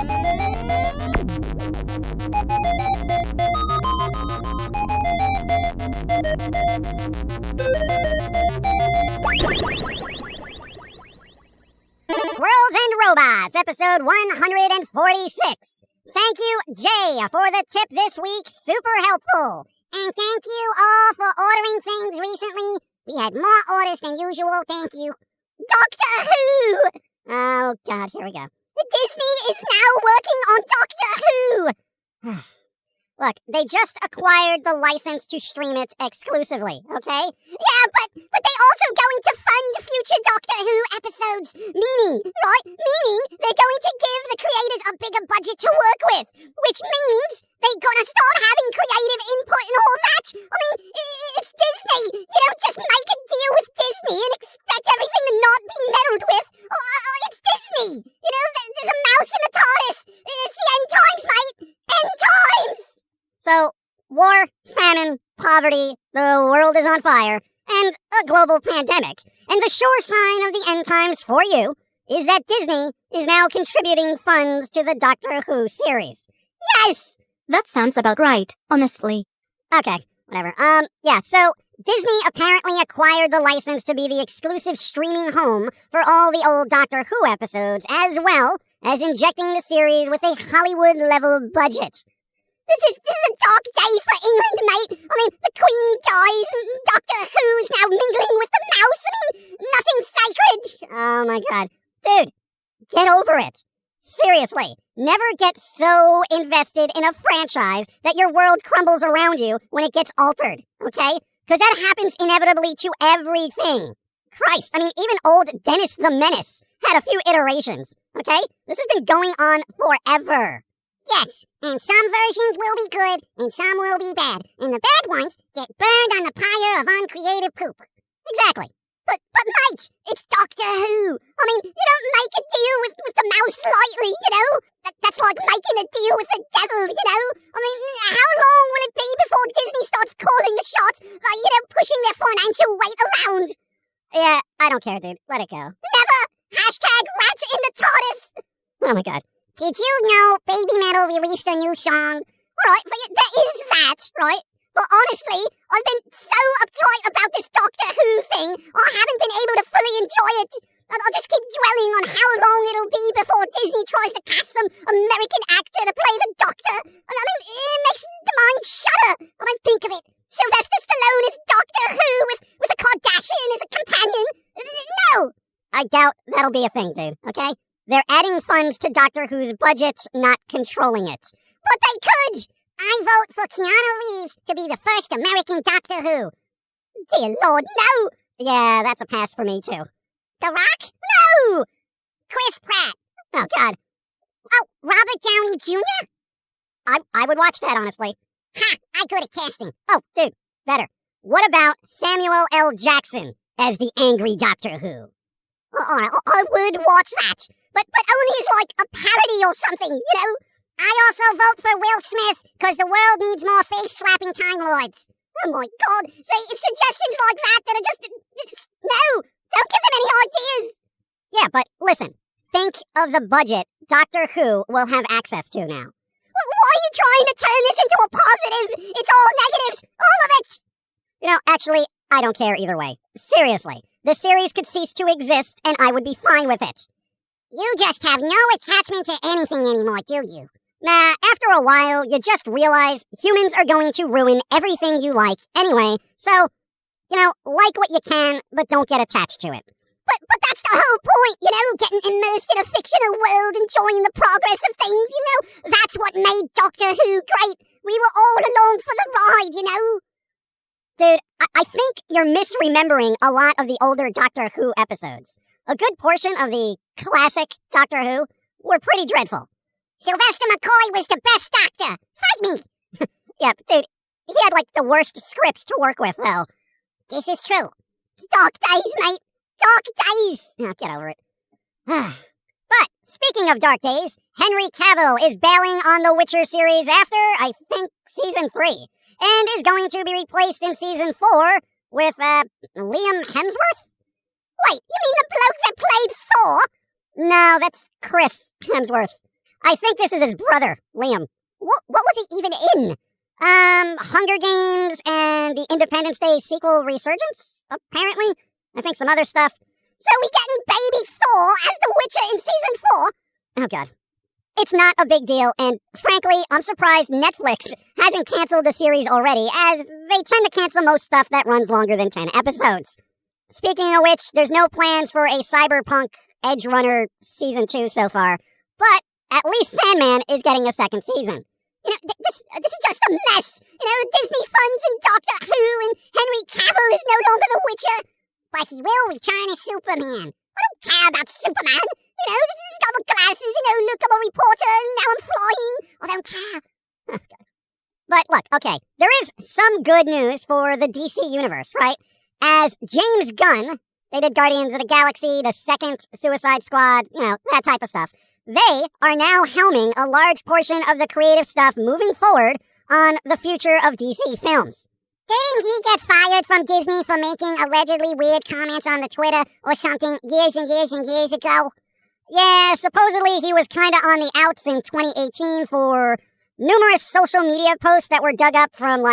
Squirrels and Robots, episode 146. Thank you, Jay, for the tip this week. Super helpful. And thank you all for ordering things recently. We had more orders than usual. Thank you. Doctor Who! Oh, God, here we go. Disney is now working on Doctor Who! Look, they just acquired the license to stream it exclusively, okay? Yeah, but they also going to fund future Doctor Who episodes. Meaning they're going to give the creators a bigger budget to work with, which means they're gonna start having creative input and all that. I mean, it's Disney. You don't just make a deal with Disney and expect everything to not be meddled with. It's Disney. You know, there's a mouse in the TARDIS. It's the end times, mate. End times! So, war, famine, poverty, the world is on fire, and a global pandemic. And the sure sign of the end times for you is that Disney is now contributing funds to the Doctor Who series. Yes! That sounds about right, honestly. Okay, whatever. So Disney apparently acquired the license to be the exclusive streaming home for all the old Doctor Who episodes, as well as injecting the series with a Hollywood-level budget. This is a dark day for England, mate. I mean, the Queen dies and Doctor Who is now mingling with the mouse. I mean, nothing's sacred. Oh, my God. Dude, get over it. Seriously, never get so invested in a franchise that your world crumbles around you when it gets altered, okay? Because that happens inevitably to everything. Christ, I mean, even old Dennis the Menace had a few iterations, okay? This has been going on forever. Yes, and some versions will be good, and some will be bad, and the bad ones get burned on the pyre of uncreative poop. Exactly. But mate, it's Doctor Who. I mean, you don't make a deal with the mouse lightly, you know? That's like making a deal with the devil, you know? I mean, how long will it be before Disney starts calling the shots, pushing their financial weight around? Yeah, I don't care, dude. Let it go. Never! Hashtag rats in the TARDIS! Oh my God. Did you know Baby Metal released a new song? Alright, there is that, right? But honestly, I've been so uptight about this Doctor Who thing, I haven't been able to fully enjoy it. And I'll just keep dwelling on how long it'll be before Disney tries to cast some American actor to play the Doctor. And I mean, it makes the mind shudder when I think of it. Sylvester Stallone is Doctor Who with a Kardashian as a companion. No! I doubt that'll be a thing, dude, okay? They're adding funds to Doctor Who's budget, not controlling it. But they could! I vote for Keanu Reeves to be the first American Doctor Who. Dear Lord, no! Yeah, that's a pass for me, too. The Rock? No! Chris Pratt. Oh, God. Oh, Robert Downey Jr.? I would watch that, honestly. Ha! I'm good at casting. Oh, dude, better. What about Samuel L. Jackson as the angry Doctor Who? I would watch that. But only as like a parody or something, you know? I also vote for Will Smith, because the world needs more face-slapping Time Lords. Oh my God, see, it's suggestions like that are just... No! Don't give them any ideas! Yeah, but listen, think of the budget Doctor Who will have access to now. Why are you trying to turn this into a positive? It's all negatives, all of it! You know, actually, I don't care either way. Seriously, the series could cease to exist, and I would be fine with it. You just have no attachment to anything anymore, do you? Nah, after a while, you just realize humans are going to ruin everything you like anyway, so, like what you can, but don't get attached to it. But that's the whole point, getting immersed in a fictional world, enjoying the progress of things, that's what made Doctor Who great. We were all along for the ride, Dude, I think you're misremembering a lot of the older Doctor Who episodes. A good portion of the classic Doctor Who were pretty dreadful. Sylvester McCoy was the best Doctor. Fight me! Yeah, dude, he had the worst scripts to work with, though. This is true. It's dark days, mate. Dark days. Oh, get over it. But, speaking of dark days, Henry Cavill is bailing on the Witcher series after, I think, Season 3, and is going to be replaced in Season 4 with, Liam Hemsworth? Wait, you mean the bloke that played Thor? No, that's Chris Hemsworth. I think this is his brother, Liam. What was he even in? Hunger Games and the Independence Day sequel Resurgence, apparently. I think some other stuff. So we getting baby Thor as the Witcher in season 4? Oh, God. It's not a big deal, and frankly, I'm surprised Netflix hasn't canceled the series already, as they tend to cancel most stuff that runs longer than 10 episodes. Speaking of which, there's no plans for a Cyberpunk Edge Runner Season 2 so far, but at least Sandman is getting a second season. This is just a mess. Disney funds and Doctor Who, and Henry Cavill is no longer the Witcher, but he will return as Superman. I don't care about Superman. He's got my glasses, look, I'm a reporter, and now I'm flying. I don't care. Oh, God. But look, okay, there is some good news for the DC universe, right? As James Gunn, they did Guardians of the Galaxy, the second Suicide Squad, that type of stuff. They are now helming a large portion of the creative stuff moving forward on the future of DC films. Didn't he get fired from Disney for making allegedly weird comments on the Twitter or something years and years and years ago? Yeah, supposedly he was kinda on the outs in 2018 for numerous social media posts that were dug up from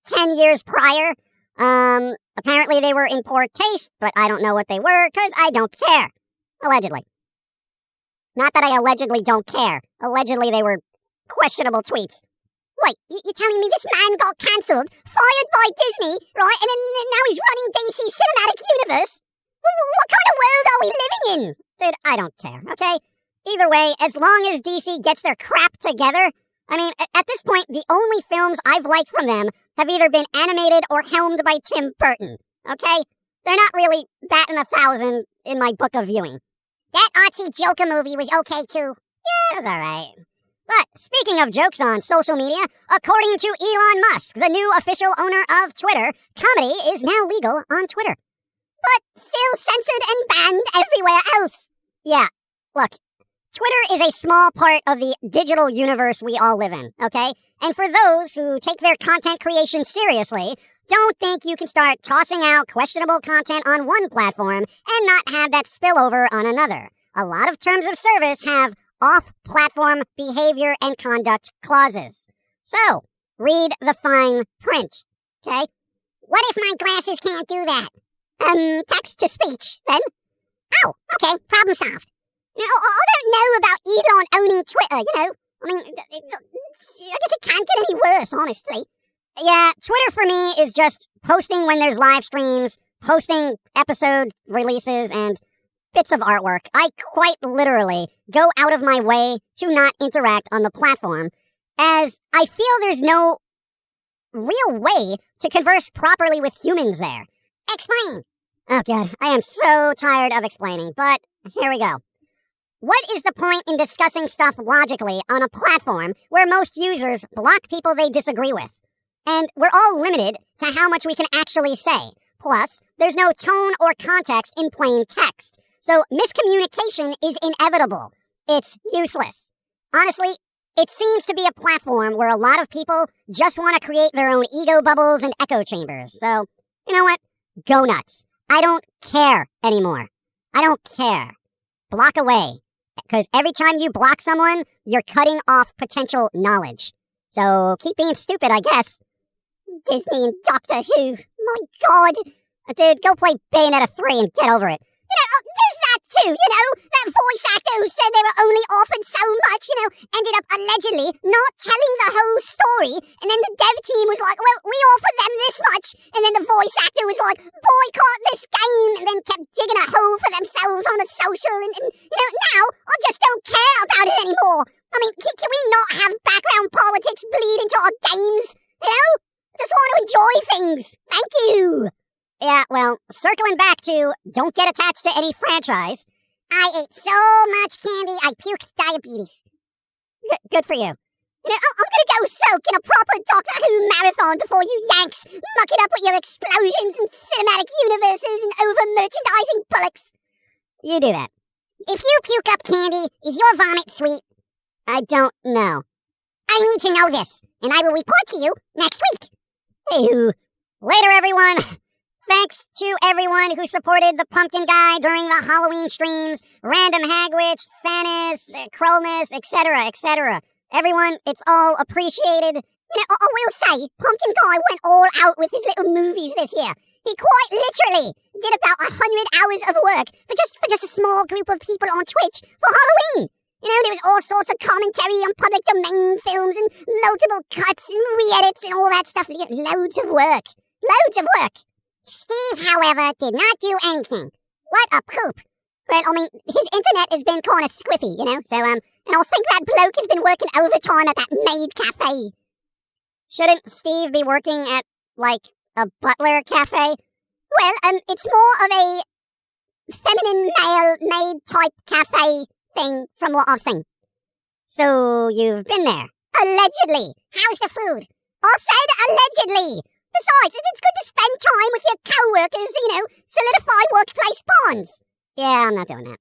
10 years prior. Apparently they were in poor taste, but I don't know what they were, because I don't care. Allegedly. Not that I allegedly don't care. Allegedly they were questionable tweets. Wait, you're telling me this man got cancelled, fired by Disney, right, and then now he's running DC Cinematic Universe? What kind of world are we living in? Dude, I don't care, okay? Either way, as long as DC gets their crap together, at this point, the only films I've liked from them have either been animated or helmed by Tim Burton, okay? They're not really batting 1,000 in my book of viewing. That artsy Joker movie was okay, too. Yeah, it was alright. But speaking of jokes on social media, according to Elon Musk, the new official owner of Twitter, comedy is now legal on Twitter. But still censored and banned everywhere else. Yeah, look, Twitter is a small part of the digital universe we all live in, okay? And for those who take their content creation seriously, don't think you can start tossing out questionable content on one platform and not have that spill over on another. A lot of terms of service have off-platform behavior and conduct clauses. So, read the fine print, okay? What if my glasses can't do that? Text-to-speech, then? Oh, okay, problem solved. I don't know about Elon owning Twitter, I guess it can't get any worse, honestly. Yeah, Twitter for me is just posting when there's live streams, posting episode releases, and bits of artwork. I quite literally go out of my way to not interact on the platform, as I feel there's no real way to converse properly with humans there. Explain! Oh, God, I am so tired of explaining, but here we go. What is the point in discussing stuff logically on a platform where most users block people they disagree with? And we're all limited to how much we can actually say. Plus, there's no tone or context in plain text. So miscommunication is inevitable. It's useless. Honestly, it seems to be a platform where a lot of people just want to create their own ego bubbles and echo chambers. So, you know what? Go nuts. I don't care anymore. I don't care. Block away. Because every time you block someone, you're cutting off potential knowledge. So keep being stupid, I guess. Disney and Doctor Who. My God. Dude, go play Bayonetta 3 and get over it. There's that too, that voice actor who said they were only offered so much, ended up allegedly not telling the whole story, and then the dev team was like, well, we offered them this much, and then the voice actor was like, boycott this game, and then kept digging a hole for themselves on the social, and now I just don't care about it anymore. Can we not have background politics bleed into our games? Just want to enjoy things. Thank you. Yeah, well, circling back to don't get attached to any franchise. I ate so much candy, I puked diabetes. Good for you. I'm gonna go soak in a proper Doctor Who marathon before you Yanks muck it up with your explosions and cinematic universes and over-merchandising bullocks. You do that. If you puke up candy, is your vomit sweet? I don't know. I need to know this, and I will report to you next week. Hey-hoo. Later, everyone. Thanks to everyone who supported the pumpkin guy during the Halloween streams, Random Hagwitch, Thanos, Krolness, etc., etc. Everyone, it's all appreciated. I will say, Pumpkin Guy went all out with his little movies this year. He quite literally did about 100 hours of work for just a small group of people on Twitch for Halloween. There was all sorts of commentary on public domain films and multiple cuts and re-edits and all that stuff. Loads of work. Loads of work. Steve, however, did not do anything. What a poop. Well, I mean, his internet has been kind of squiffy, so, and I think that bloke has been working overtime at that maid cafe. Shouldn't Steve be working at, like, a butler cafe? Well, it's more of a feminine male maid type cafe thing from what I've seen. So, you've been there. Allegedly. How's the food? I said allegedly. Besides, it's good to spend time with your co-workers, solidify workplace bonds. Yeah, I'm not doing that.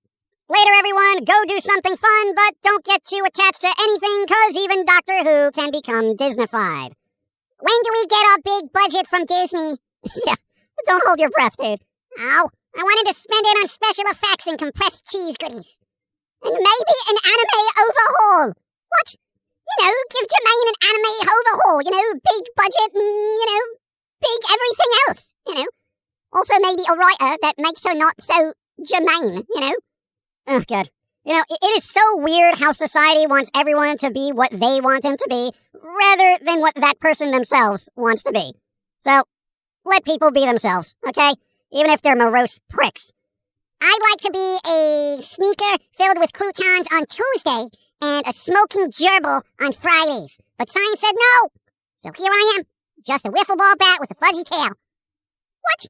Later, everyone, go do something fun, but don't get too attached to anything, cause even Doctor Who can become Disneyfied. When do we get our big budget from Disney? Yeah, don't hold your breath, dude. Ow, I wanted to spend it on special effects and compressed cheese goodies. And maybe an anime overhaul. What? Give Jermaine an anime overhaul, big budget and, big everything else, Also maybe a writer that makes her not so Jermaine, Oh, God. It is so weird how society wants everyone to be what they want them to be, rather than what that person themselves wants to be. So, let people be themselves, okay? Even if they're morose pricks. I'd like to be a sneaker filled with croutons on Tuesday and a smoking gerbil on Fridays. But science said no. So here I am, just a wiffle ball bat with a fuzzy tail. What?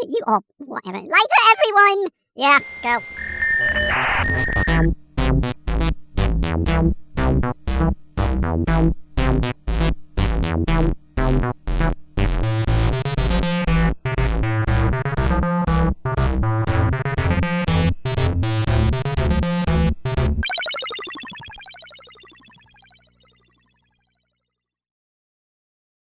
You all, whatever. Later, everyone. Yeah, go.